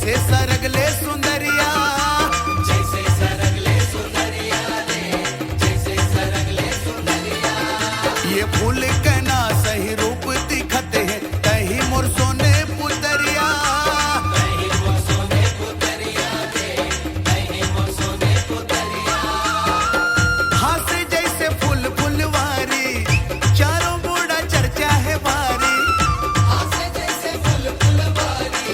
जैसे सरगले सुंदरिया, जैसे सरगले सुंदरिया रे, जैसे सरगले सुंदरिया। ये फूल के ना सही रूप दिखते हैं, कहीं मोर सोने पुतरिया, कहीं मोर सोने पुतरिया रे, कहीं मोर सोने पुतरिया। हाथ जैसे फूल फुलवारी, चारों बूढ़ा चर्चा है भारी। हाथ जैसे फूल फुलवारी,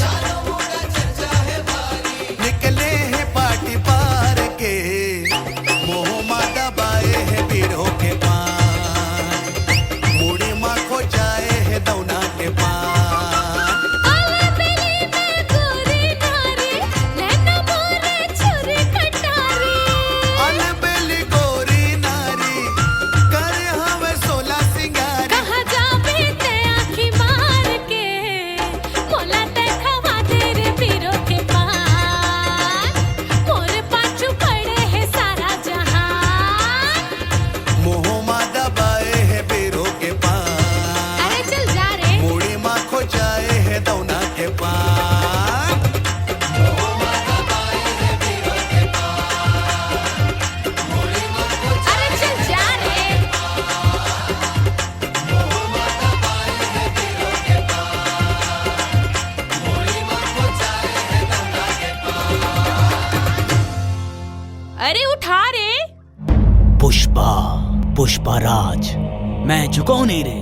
चारों बूढ़ा चर्चा है भारी। निकले हैं पाटी पार के, मोह मादा बाए है बीड़ों के पान, मुड़ी माँ खो जाए है दौना के पान। अलबेली में गोरी नारी, लहंगा मोरे छुरी कटारी। अलबेली गोरी नारी, करे हमें 16 सिंगारी। कहाँ जाबे ते आँखी मार के, मोला देखवा तेरे पीरों के पान। मोर पाछू पड़े है सारा जहान। मोह मादा बाए है बीड़ों के पान, अरे चल जा रे। मुड़ी माँ खो जाए है दौना के पान। मोह मादा बाए है बीड़ों के पान, मुड़ी माँ खो अरे चल जा रे। मोह मादा बाए है बीड़ों के पान, मुड़ी माँ खो जाए है दौना के पान। अरे उठा रे। पुष्पा, पुष्पा राज, मैं झुकाऊ नहीं रे।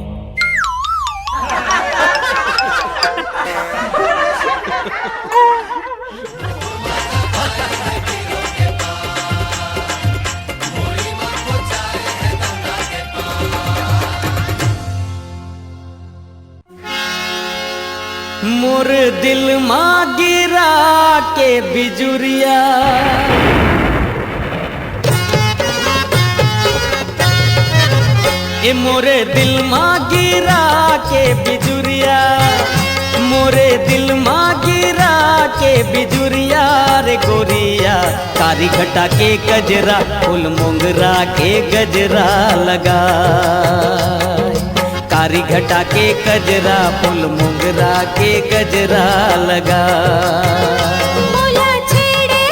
मोर दिल माँ गिरा के बिजुरिया, ए मोरे दिल माँ गिरा के बिजुरिया, मोरे दिल माँ गिरा के बिजुरिया रे गोरिया। कारी घटा के गजरा, फूल मोंगरा के गजरा लगा, कारी घटा के गजरा, फूल मोंगरा के गजरा लगा। मोला छेड़े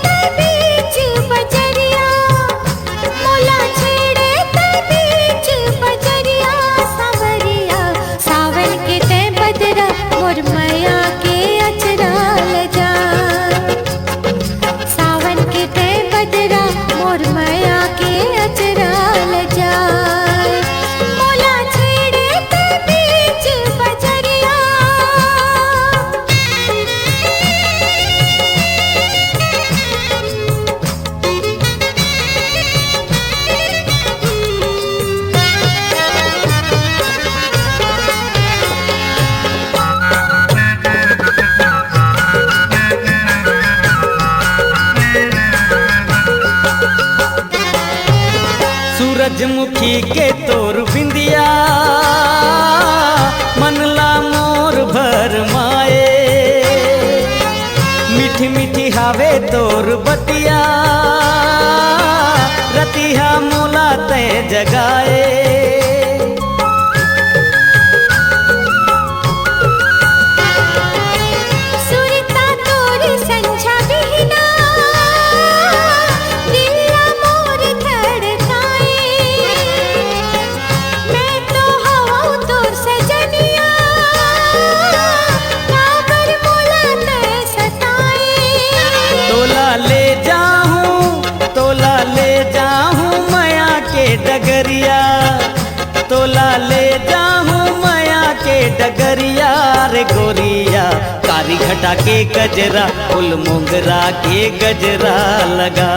ते बीच बजरिया। मोला छेड़े ते बीच बजरिया। सावरिया सावन के ते बदरा, मोर मैया के अचरा ले जा। सावन के ते बदरा, मोर मैया के अचरा ले जा। मोला छेड़े ते बीच बजरिया। सूरजमुखी के तोर बिंदिया, मनला मोर भर माए। मीठी मीठी हावे तोर बतिया, रतिया मोला ते जगाए। सुरता तोर संझा बिहना, दिल मोर धड़काए। मैं तो हवा तोर सजनिया, काबर मोला ते सताए। तोला ले जाहूँ माया के डगरिया, तोला ले जाहूँ माया के डगरिया रे गोरिया। कारी घटा के गजरा, फूल मोंगरा के गजरा लगा,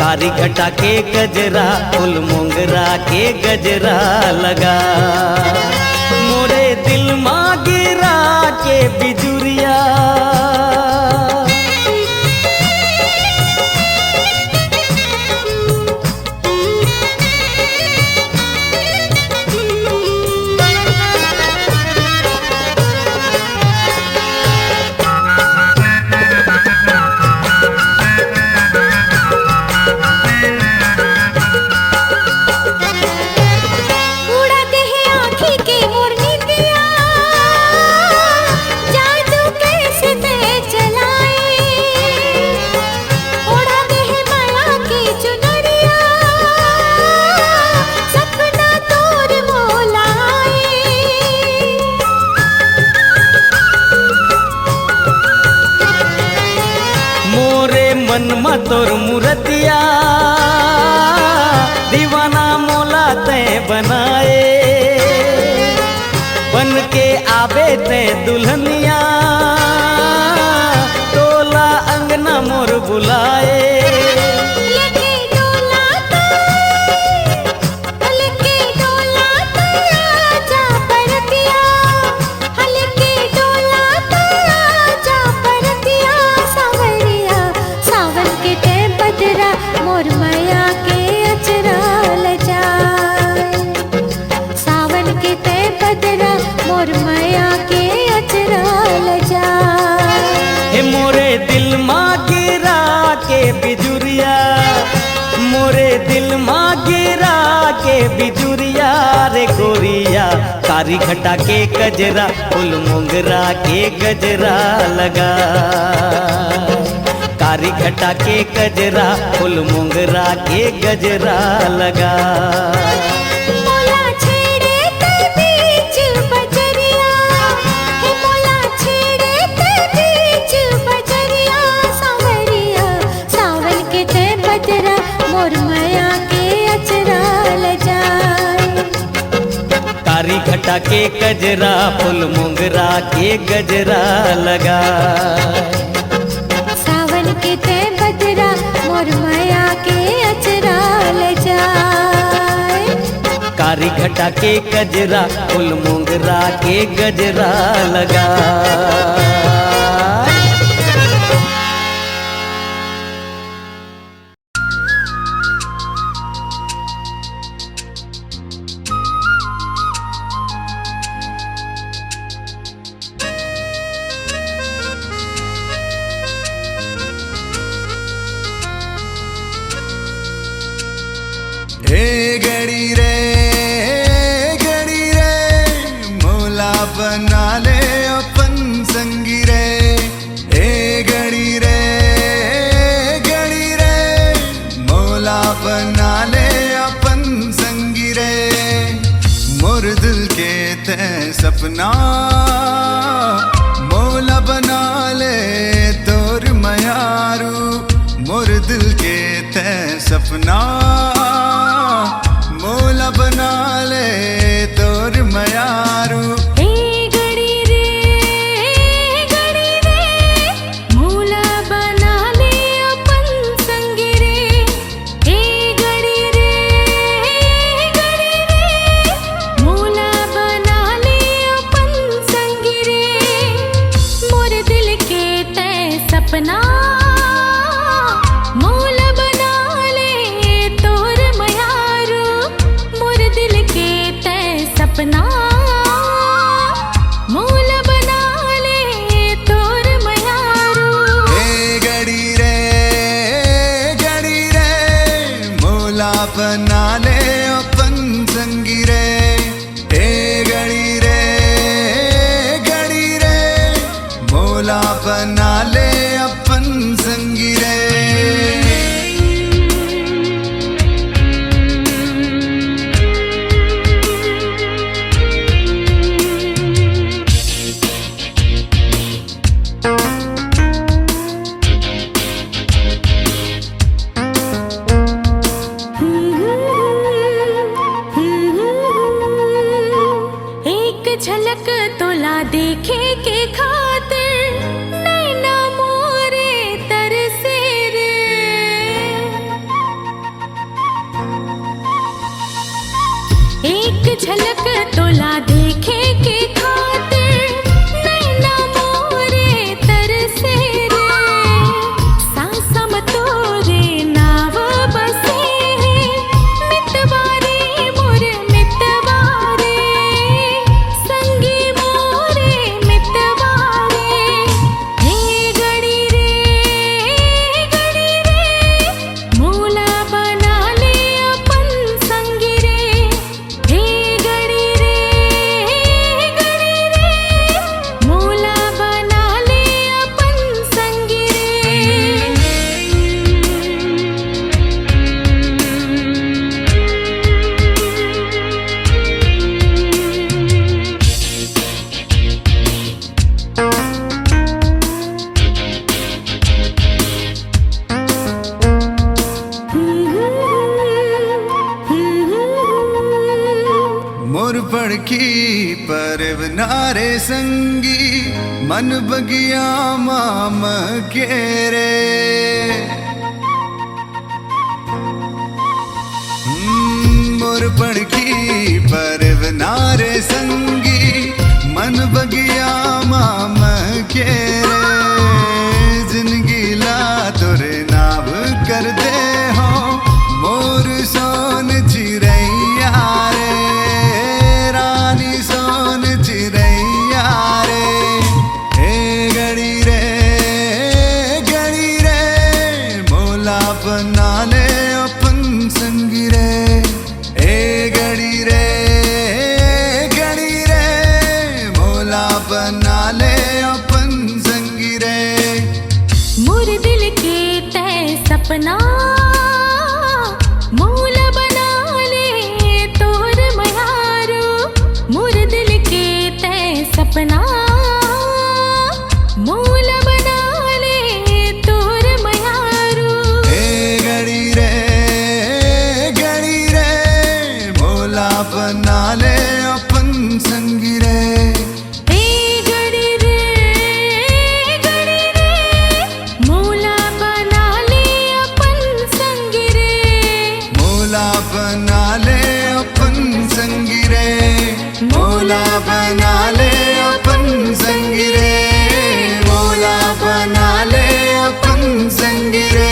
कारी घटा के गजरा, फूल मोंगरा के गजरा लगा। मोरे दिल माँ गिरा के बिजुरिया, उड़ा दे आँखी के मोर निंदिया। तोर मूर्तिया दीवाना मोला ते बनाए बन के आवे ते दुल्हनिया तोला अंगना मोर बुलाए लेके डोला तो आजा परतिया लेके डोला तो आजा परतिया सावरिया सावन के ते बदरा मोर मैया के अचरा लजाए सावन के ते बदरा मोर मैया के अचरा लजाए हे मोरे दिल माँ गिरा के बिजुरिया मोरे दिल माँ गिरा के बिजुरिया रे गोरिया कारी घटा के गजरा फूल मोंगरा के गजरा लगा कारी घटा के गजरा फूल मोंगरा के गजरा लगा मोला छेड़े ते बीच बजरिया हे मोला छेड़े ते बीच बजरिया सावरिया सावन के ते बजरा मोर मैया के अचरा लजाए कारी घटा के गजरा फूल मोंगरा के गजरा लगा सावन के ते बजरा मोर मैया के अचरा लजाए कारी घटा के गजरा फूल मोंगरा के गजरा लगा ए गड़ी रे मोला बना ले अपन संगी रे ए गड़ी रे मोला बना ले अपन संगी रे मोर दिल के ते सपना मोला बना ले तोर मयारू मोर दिल के ते सपना मोला बना ले तोर मयारू ए गड़ी रे मोला बना ले अपन संगी रे ए गड़ी रे मोला बना ले अपन संगी रे मोर दिल के ते सपना मोला बना ले तोर मयारू मोर दिल के ते सपना मोला बना ले तोर मयारू ए गड़ी रे मोला बना ले अपन संगी रे ए गड़ी रे मोला बना ले अपन संगी रे एक झलक तोला देखे के खातिर नैना मोरे तरसे रे एक झलक तोला देखे के खातिर नैना मोरे तरसे रे सांसम तोरे नाव बसे मितवारे मोर मितवारे संगी मोरे मितवारे संगी मन बगिया माम के रे मोर पड़की परवनारे संगी मन बगिया माम के रे जिंदगी ला तोरे नाव कर दे हो मोर सोन चिरैया रे रानी सोन चिरैया रे हे गड़ी रे मोला बना ले अपन संगी रे हे गड़ी रे मोला बना ले अपन संगी रे मोर दिल के तय सपना मूल बना ले तोर मयारो मोर दिल के तय सपना मूल बना ले तोर मयारो हे गड़ी रे मोला बना ले अपन संगी रे हे गड़ी रे मूला बना ले अपन संगी रे मोला बना ले अपन संगी रे मोला बना ले अपन संगी रे मोला बना ले अपन संगी रे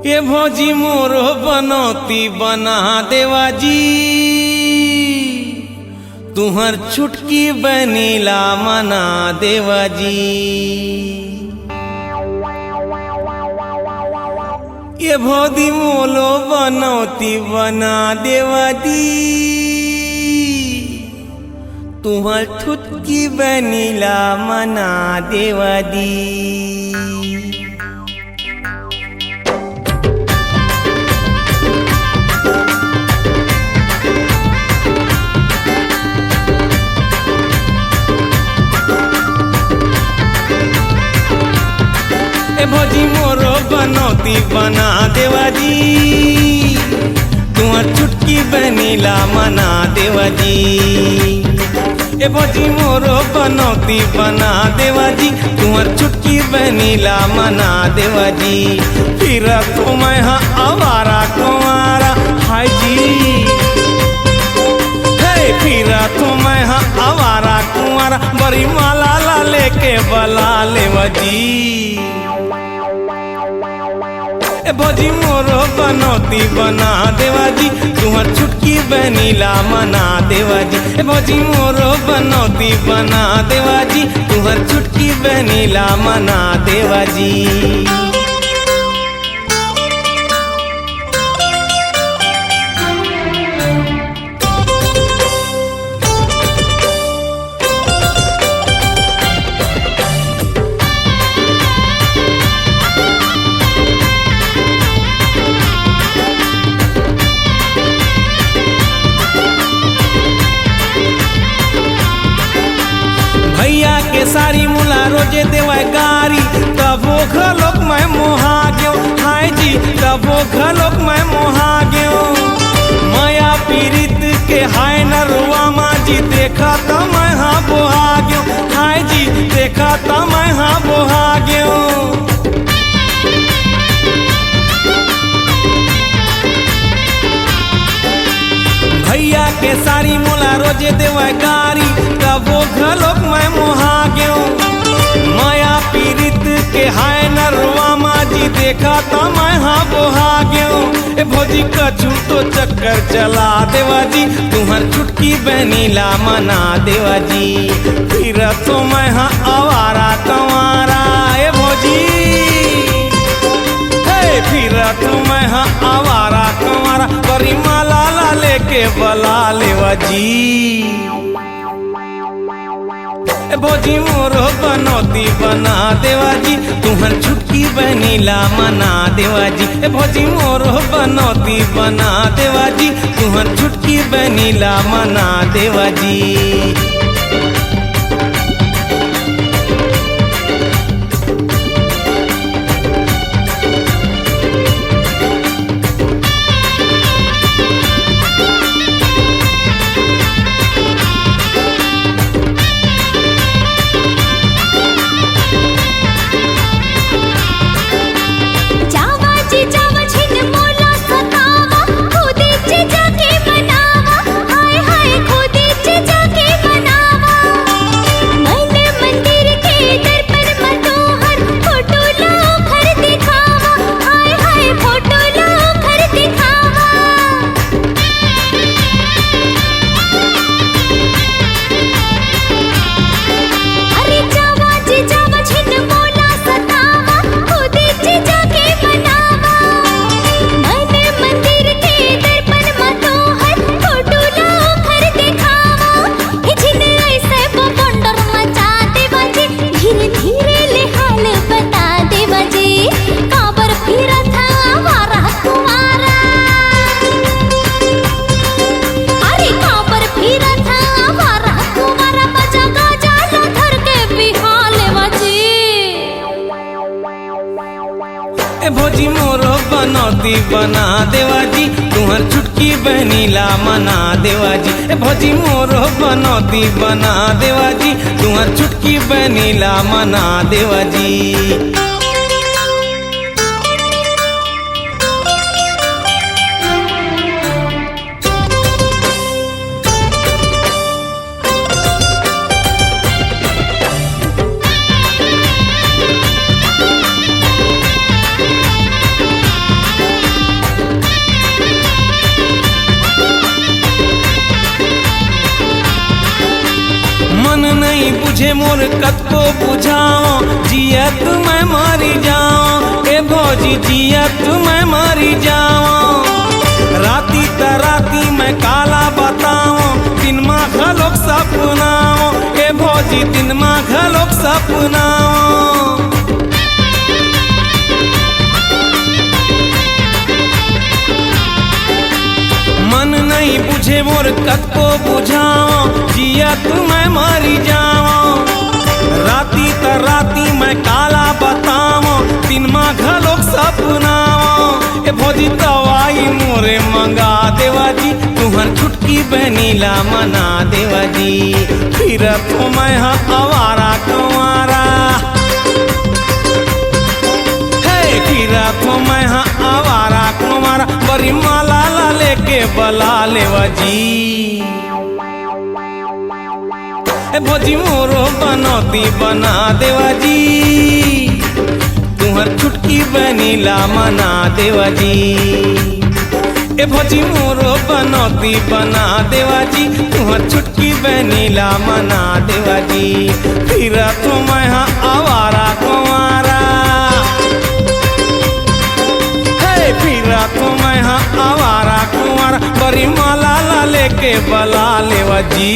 ये भौजी मोरो बनौती बना देवा जी तुहर छुटकी बनीला मना देवा जी ये भौजी मोलो बनौती बना देवा दी तुहर छुटकी बनीला मना देवा दी ए भौजी मोरो बनौती बना देवा जी तुहर छुटकी बनीला मना देवा जी ए भौजी मोरो बनौती बना देवा जी तुहर छुटकी बनीला मना देवा जी फिर तो मैं हाँ आवारा कुंवारा हाय जी फिर तो मैं हाँ आवारा कुंवारा बड़ी माला ला लेके बला लेवा जी ए भौजी मोरो बनौती बना देवा जी तुहर छुटकी बनीला मना देवा जी ए भौजी मोरो बनौती बना देवा जी तुहर छुटकी बनीला मना देवा जी भैया के सारी मुला रोजे देवा गारी तबो घलोक मैं मोहा गयो हाय जी तबो घलोक मैं मोहा गयो माया पीड़ित के हाय नरुआ माँ जी देखा तो मैं हाँ बोहा गयो हाय जी देखा तो मैं हाँ बोहा गयो भैया के सारी मुला रोजे देवा गारी तबो घलोक मैं मोहा गयो माया पीड़ित के हाय नरुआ माँ जी देखा तो मैं हाँ बोहा गयो ए भौजी कछु तो चक्कर चला देवा जी तुहर छुटकी बनीला मना देवा जी फिर तो मैं हाँ आवारा कंवारा ए भौजी फिर तो मैं हाँ आवारा कंवारा बड़ी माला ला लेके बला लेवा जी ए भौजी मोरो बनौती बना देवा जी तुहर छुटकी बनीला मना देवा जी ए भौजी मोरो बनौती बना देवा जी तुहर छुटकी बनीला मना देवा जी बनौती बना देवा जी तुहर छुटकी बहनी ला मना देवा जी। ए भौजी मोरो बनौती बना देवा जी तुहर छुटकी बहनी ला मना देवा जी। मन नहीं बुझे मोर कत को बुझाओ जियत मैं मारी जाऊं। ए भौजी जियत मैं मारी जाऊं। राती तराती मैं काला बताऊं दिन माँ घलोक सपनाओ। ए भौजी दिन माँ घलोक सपनाओ। मन नहीं बुझे मोर कत को बुझाओ जिया तुम्हें मारी जाओ। राती तराती मैं काला बताओ दिन माँ घलोक सपनाओ। ए भौजी दवाई मोरे मंगा देवा जी तुहर छुटकी बहनी ला मना देवा जी। फिर तो मैं हाँ आवारा कुंवारा फिर तो मैं हाँ आवारा कुंवारा बड़ी माला ला लेके बला लेवा जी। ए भौजी मोरो बनौती बना देवा जी तुहर छुटकी बहनी ला मना देवा जी। ए भौजी मोरो बनौती बना देवा जी तुहर छुटकी बहनी ला मना देवा जी। फिर तो मैं हाँ आवारा कुंवारा फिर तो मैं हाँ आवारा कुंवारा बड़ी माला ला लेके बला लेवा जी।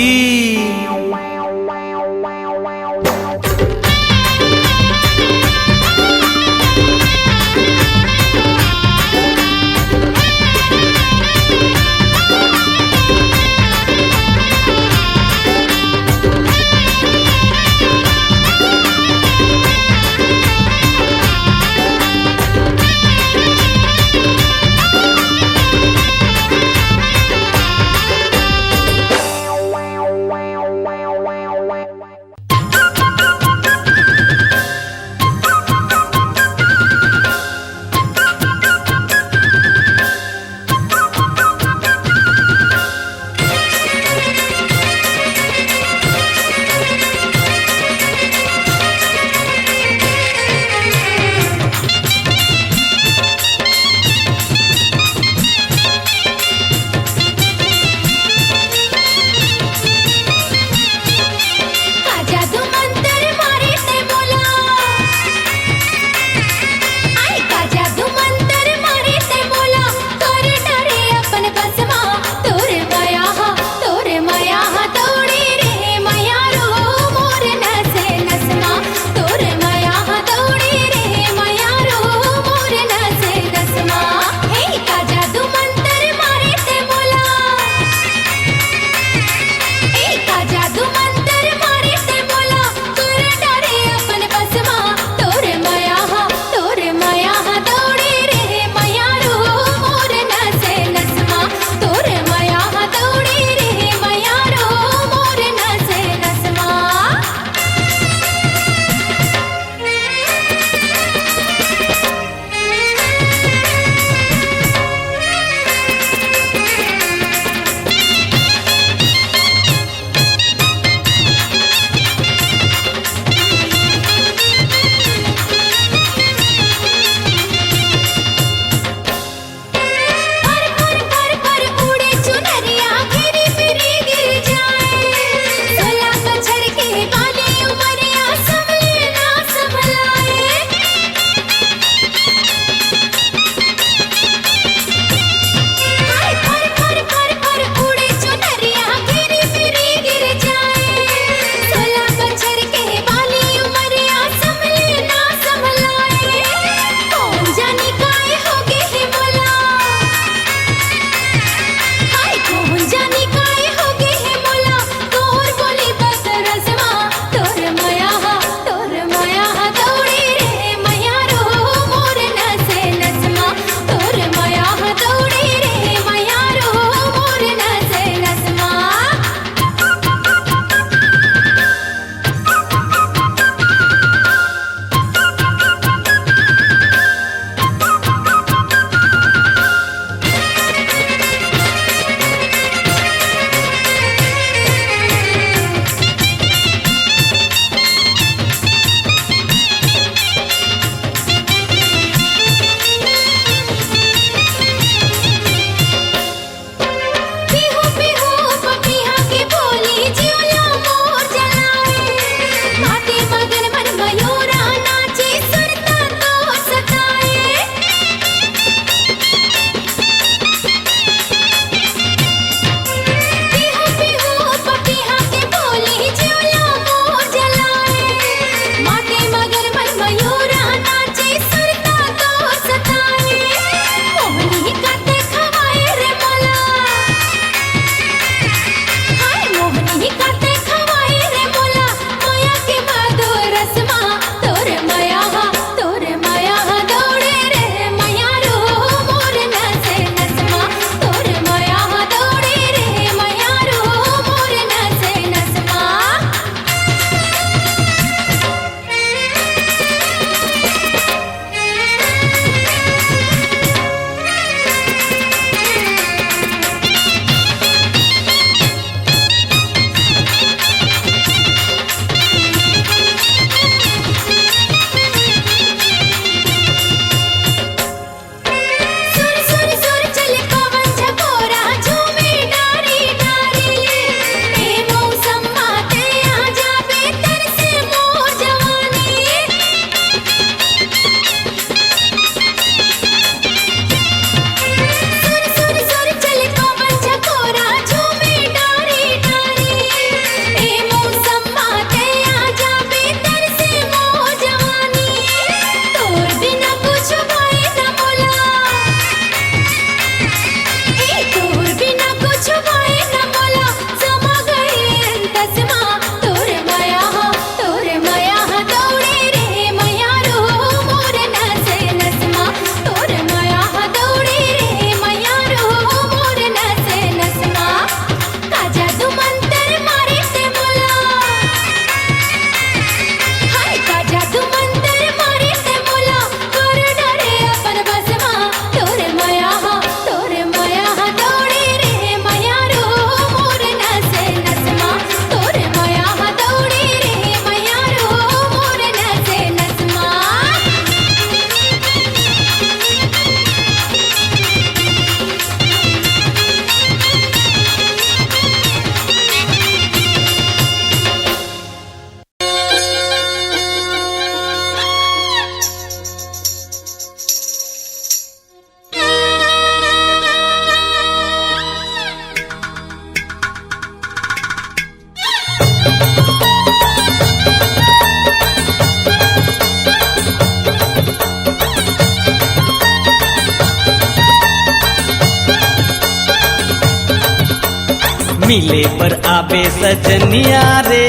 मिले पर आवे सजनिया रे,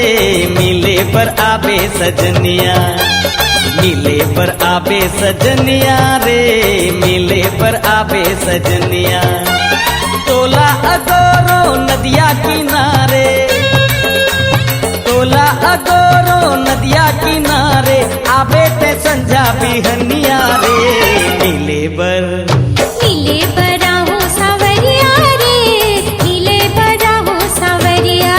मिले पर आवे सजनिया, मिले पर आवे सजनिया रे, मिले पर आवे सजनिया। तोला अगोरो नदिया किनारे, तोला अगोरो नदिया किनारे, आवे ते संझा बिहनिया रे। मिले बर राहो सावरिया रे, मिले बर राहो सावरिया,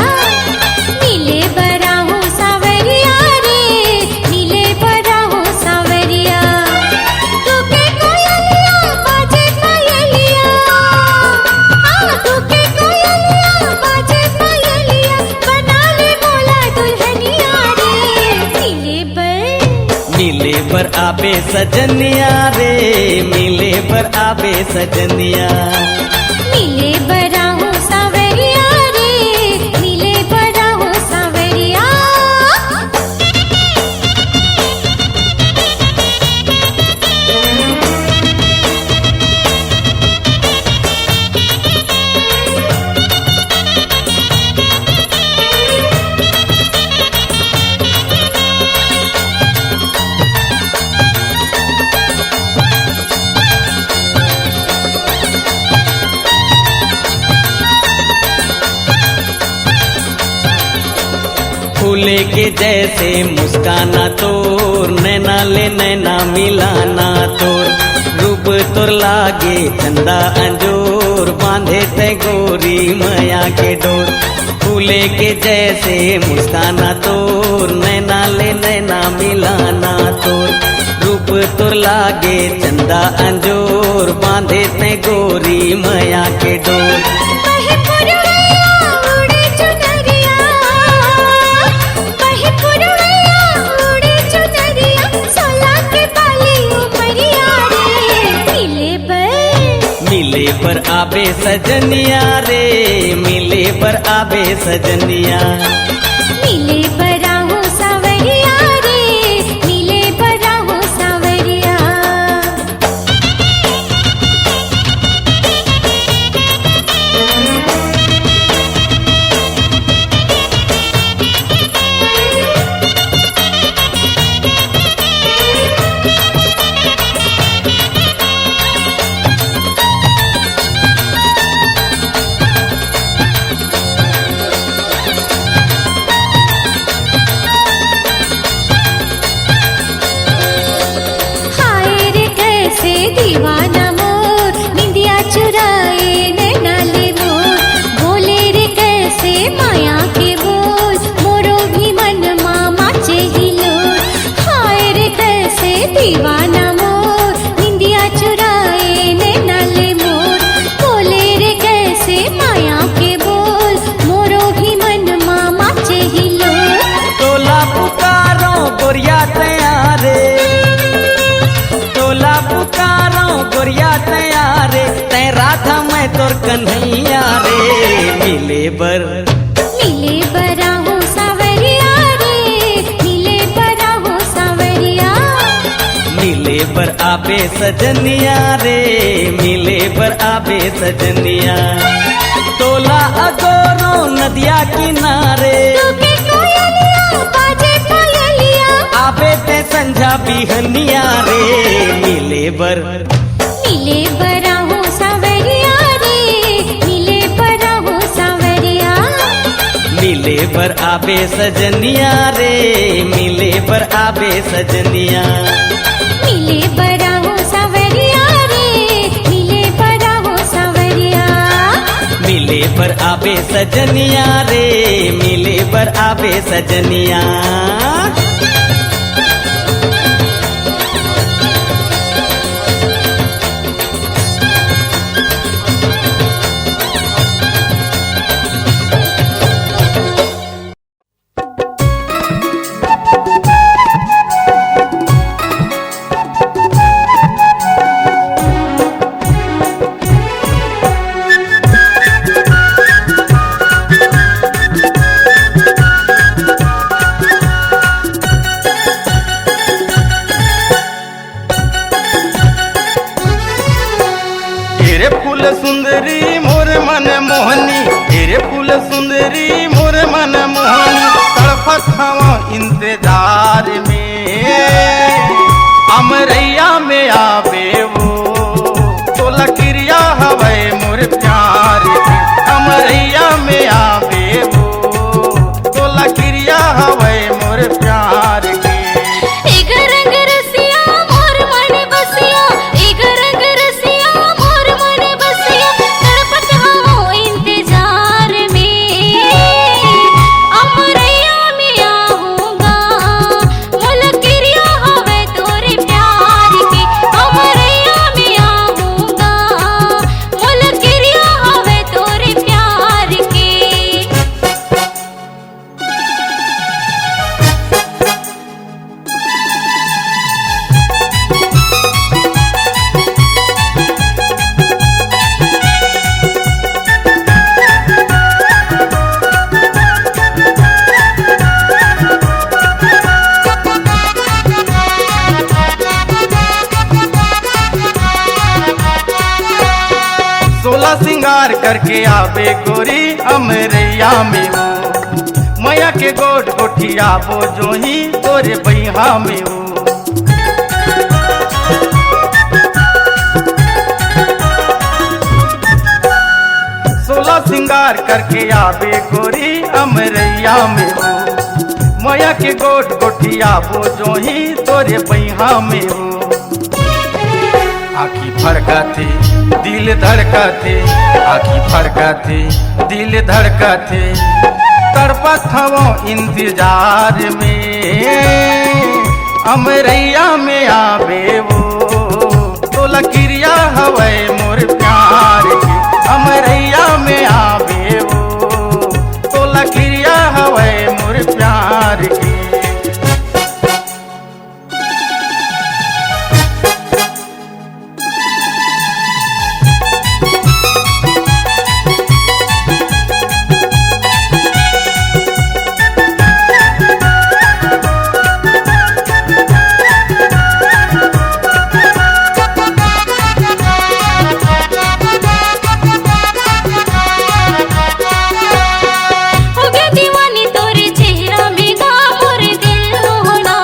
मिले बर राहो सावरिया रे, मिले बर राहो सावरिया। तूके कोयलिया बाजे पायलिया, तूके कोयलिया बाजे पायलिया, बना ले मोला दुल्हनिया रे। मिले पर आवे सजनिया रे, मिले पर आवे सजनिया, मिले बर राहो सावरिया रे, मिले बर राहो सावरिया। फूले के जैसे मुस्काना तोर, नैना ले नैना मिलाना तोर, रूप तोर लागे चंदा अंजोर, बांधे ते गोरी माया के डोर। फूले के जैसे मुस्काना तोर, नैना ले नैना मिलाना तोर, रूप तोर लागे चंदा अंजोर, बांधे ते गोरी माया के डोर। बहे पुरवैया उड़े चुनरिया, बहे पुरवैया उड़े चुनरिया, सोला के बाली उपरिया रे। मिले पर आवे सजनिया रे, मिले पर आवे सजनिया, मिले बर राहो सावरिया रे, मिले बर राहो सावरिया। हाय रे कैसे दीवाना मोर, निंदिया चुराए नैना ले मोर, बोले रे कैसे माया के बोल, मोरो भी मन मामा चेहिलो। हाय रे कैसे दीवाना मोर, निंदिया चुराए नैना ले मोर, बोले रे कैसे माया के बोल, मोरो भी मन मामा चेहिलो। तोला पुकारो गोरिया तैयारे, तोला पुकारो गोरिया तैयारे, तै राधा मैं तोर कन्हैया रे। मिले बर राहो सावरिया रे, मिले बर राहो सावरिया। मिले पर आवे सजनिया रे, मिले पर आवे सजनिया। तोला अगोरो नदिया किनारे, तूके कोयलिया बाजे पायलिया, आवे ते संझा बिहनिया रे। मिले बर राहो सावरिया रे, मिले बर राहो सावरिया। मिले पर आवे सजनिया रे, मिले पर आवे सजनिया, मिले बर राहो सावरिया रे, मिले बर राहो सावरिया। मिले पर आवे सजनिया रे, मिले पर आवे सजनिया। तेरे फूल सुंदरी मोर मन मोहनी तड़पत हवा इंतजार में अमरैया में आवे वो तो लकिरिया हवे मोर प्यार के अमरैया में आवे वो तो लकिरिया हवे मोर प्यार के एक रंग रसिया मोर मन बसिया एक रंग रसिया मोर मन बसिया तड़पत हूँ इंतजार में अमरैया में आऊंगा मुलकिरिया हवे तोरे प्यार के अमरैया में आऊंगा मुलकिरिया हवे तोरे प्यार के। सोलह सिंगार करके आवे गोरी अमरैया में हो मैया के गोट गोठिया बो जो ही तोरे बैहा में हो सोलह सिंगार करके आवे गोरी अमरैया में हो मैया के गोट गोठिया बो जो ही तोरे बैहा में हो आँखी फड़काते दिल धड़काते आँखी फड़काते दिल धड़काते तड़पत हवो इंतजार में अमरैया में आवे वो तो लकिरिया हवे मोर प्यार की अमरैया में आवे वो तो लकिरिया हवे मोर प्यार की। हो गया दीवानी तोरे चेहरा में गा मोर दिल होना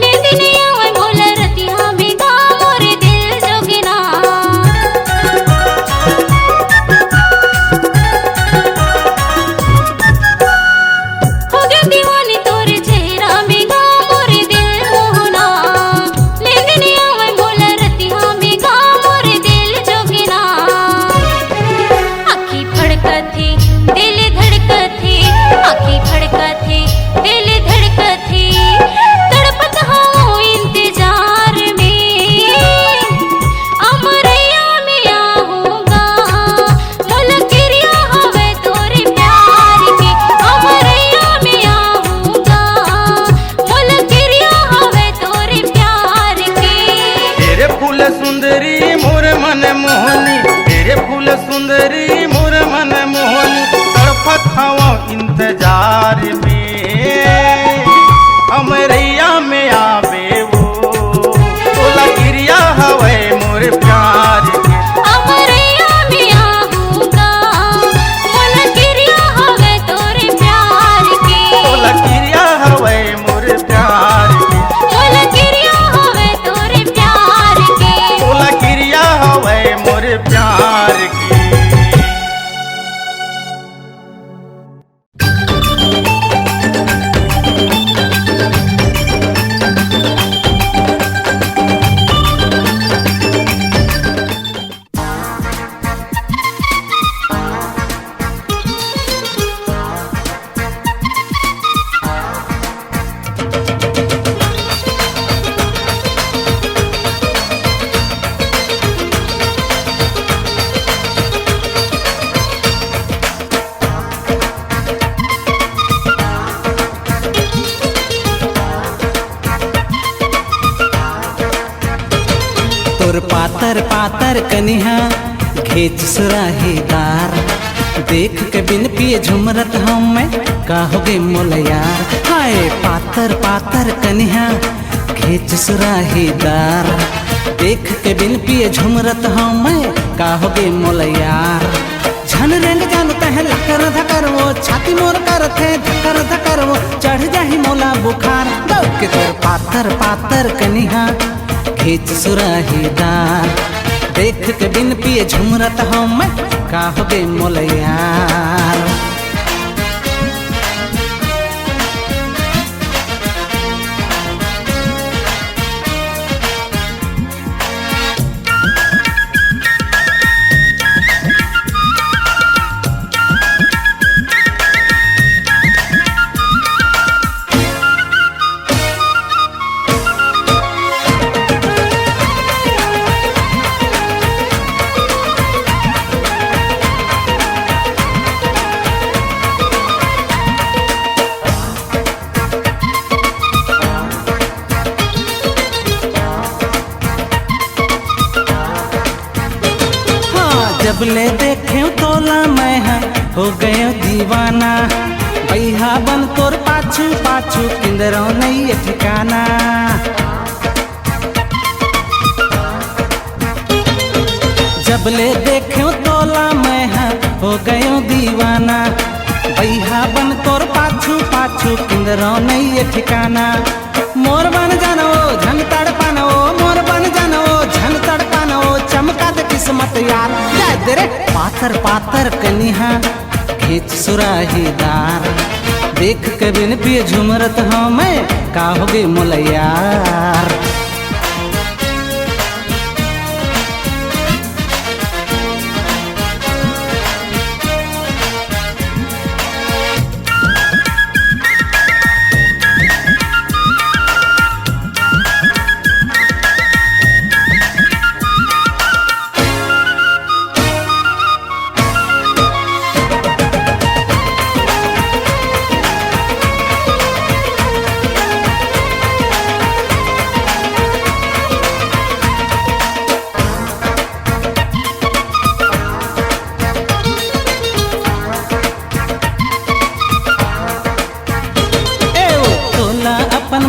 नींद नहीं आवे मोला रतिया में गा मोर दिल जोगिना हो गया दीवानी तोरे चेहरा में गा मोर दिल होना नींद नहीं आवे मोला रतिया में गा मोर दिल जोगिना आँखी फड़कती दिल धड़कती आँखी फड़कती दिल धड़कती तड़पत हूँ इंतजार में अमरैया में आऊंगा मुलकिरिया हवे तोरे प्यार के अमरैया में आऊंगा मुलकिरिया हवे तोरे प्यार के। तेरे फूल सुंदरी मोर मन मोहनी तेरे फूल सुंदरी मोर मन मोहनी तड़पत हवा इंतजार में अमरैया में आवे वो तो लकिरिया हवे मोर प्यार के अमरैया में आऊंगा मुलकिरिया हवे तोरे प्यार के तो लकिरिया हवे मोर प्यार के मुलकिरिया हवे तोरे प्यार के। तो लकिरिया हवे मोर प्यार की। तोर पातर पातर कनिहा घेच सुराहीदार देख के बिन पिए झुमरत हम मैं काहोगे मोल यार हाय पातर पातर कनिहा घेच सुराहीदार देख के बिन पिए झुमरत हम मैं काहोगे मोल यार झन रंग जान तह लक के तोर पातर पातर कनिहा खींच सुराहीदार, देख के बिन पिए झुमरत हम का हो गए मोलयार। जब ले देखे तोला मैं हो गए दीवाना, भैया बन तोर पाछू पाछू किंदरो नहीं ठिकाना। जब ले देखे तोला मैं हो गए दीवाना, भैया बन तोर पाछू पाछू किंदरो नहीं ठिकाना। मोर बन जानो झन तड़पानो, मोर बन जानो झन तड़पानो, चमका दे किस्मत यार। दे रे पातर पातर कनिहा खींच सुराहीदार, देख के बिन पिए झुमरत हूँ मैं का हो गई मोलयार।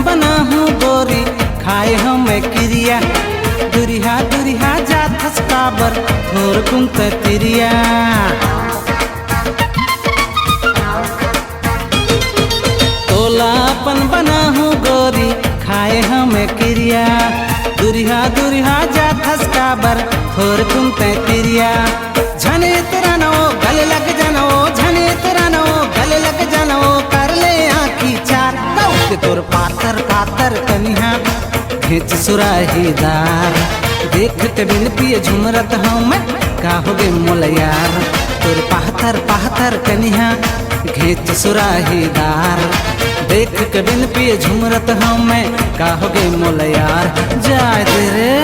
बना हूँ गोरी खाए हम क्रिया, दुरिहा दुरिहा जात हसकाबर थोर कुंत तिरिया। तोला अपन बना हूँ गोरी खाए हम क्रिया, दुरिहा दुरिहा जात हसकाबर थोर कुंत तिरिया। झने तेरा नो गले लग जानो, झने तेरा नो गले लग जानो, कर ले आँखी चार के तोर पातर पातर कनिहा खींच सुराहीदार, देख के बिन पिए झुमरत हूँ मैं का हो गए मोलयार। तोर पातर पातर कनिहा खींच सुराहीदार, देख के बिन पिए झुमरत हूँ मैं का हो गए मोलयार। जाए दे रे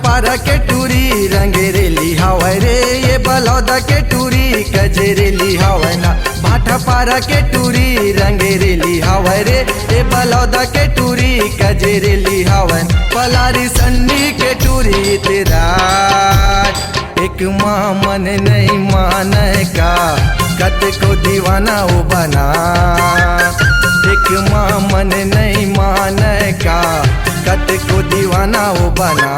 पारा के टूरी रंगेरेली हवा रे, ये बलौदा के टूरी कजरेली हवा ना। भाटा पारा के टूरी रंगेरेली हवा रे, ये बलौदा के टूरी कजरेली हवा। पलारी सन्नी के टूरी तेरा एक माँ मन नहीं माने का, कद को दीवाना वो बना। एक माँ मन नहीं माने का, कद को दीवाना वो बना।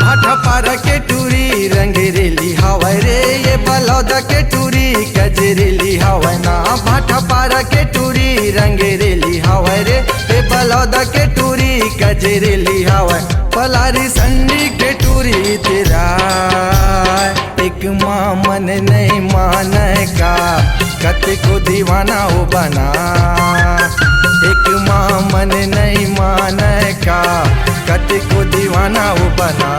भाटा पारा के टूरी रंगेरेली हवा रे, ये बलौदा के टूरी कजरेली हवा ना। भाटा पारा के टूरी रंगेरेली हवा रे, ये बलौदा के टूरी कजरेली हवा। पलारी संडी के टूरी तेरा एक माँ मन नहीं माने का, कत को दीवाना वो बना। एक माँ मन नहीं माने का, कत को दीवाना वो बना।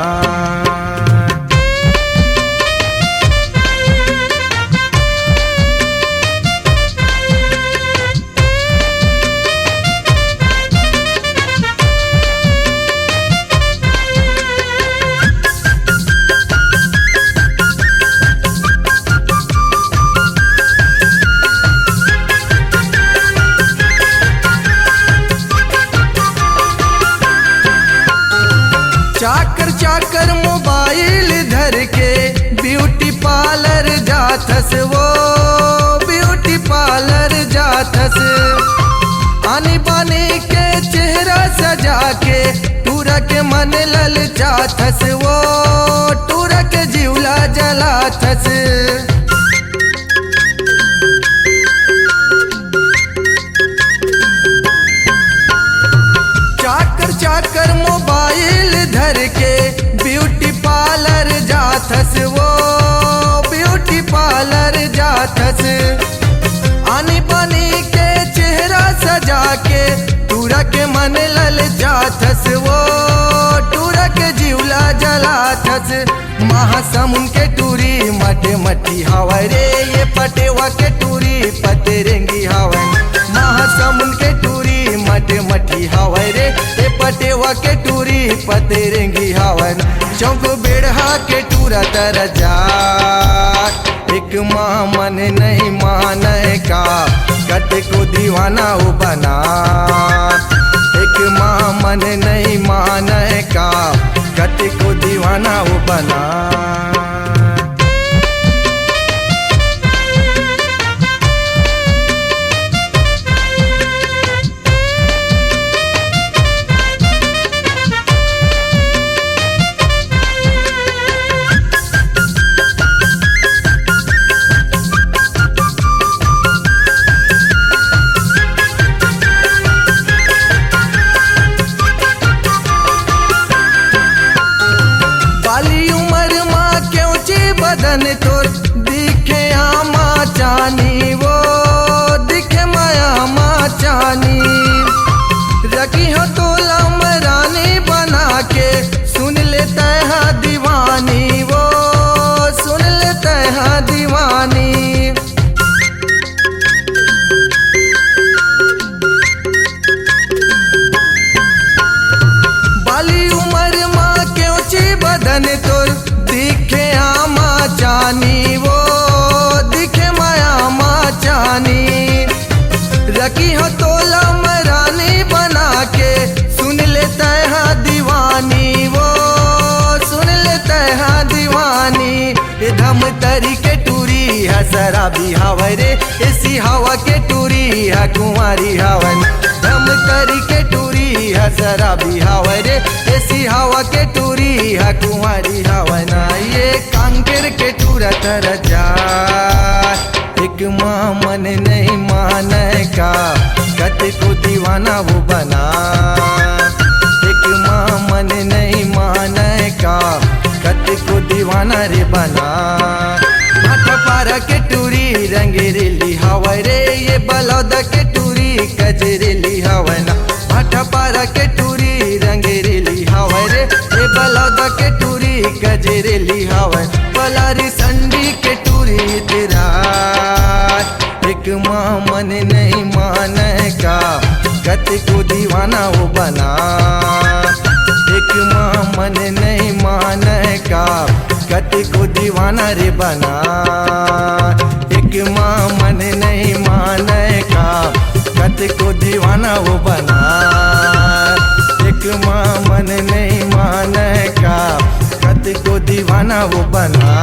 चाकर मोबाइल धर के ब्यूटी पार्लर जाथस वो ब्यूटी पार्लर जाथस। आनी बानी के चेहरा सजा के टूरा के मन लल जाथस वो टूरा के जीवला जलाथस। चाकर मोबाइल धर के ब्यूटी पार्लर जाथस वो ब्यूटी पार्लर जाथस। आनी बानी के चेहरा सजा के टूरा के मन लल जाथस वो टूरा के जीवला जलाथस। महासमुंद के टूरी मटे मटी हवा रे ये पटेवा के टूरी पतेरेंगी हवन। महासमुंद के टूरी मटे मटी हवा रे ये पटेवा के टूरी पतेरेंगी हवन। चौक बेढ़ा के टूरा तर जा एक माँ मन नहीं माने का कत को दीवाना हो बना। एक माँ मन नहीं माने का कत को दीवाना हो बना। बदन तोर दिखे आमा चानी वो दिखे माया माँ चानी। रखी हो तो लमरानी बना के सुन लेता है दीवानी वो सुन लेता है दीवानी। बाली उम्र माँ के ऊंची बदन तोर दिखे आमा चानी वो दिखे माया माँ चानी। रखी हो तो लमरानी बना के सुन लेता है दीवानी वो सुन लेता है दीवानी। ये धम तरी के टूरी है शराबी हवा रे ऐसी हवा के टूरी है कुंवारी हवन। धम तरी के टूरी है शराबी हवा रे ऐसी हवा के टूरी है कुंवारी हवन। ये कांकेर के टूरा तर जा एक माँ मन नहीं माने का कत को दीवाना वो बना। एक माँ मन नहीं माने का कत को दीवाना रे बना। भाटा पारा के टूरी रंगेरेली हवा रे ये बलौदा के टूरी कजरेली हवना। भाटा पारा के टूरी रंगेरेली हवा रे ये बलौदा के टूरी कजरेली हवन। पलारी संडी के टूरी तेरा एक माँ मन नहीं माने का कत को दीवाना वो बना। एक माँ मन नहीं माने का कत को दीवाना रे बना। एक माँ मन नहीं माने का कत को दीवाना वो बना। एक माँ मन नहीं माने का कत को दीवाना वो बना।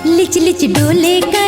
लिच लिच डोले का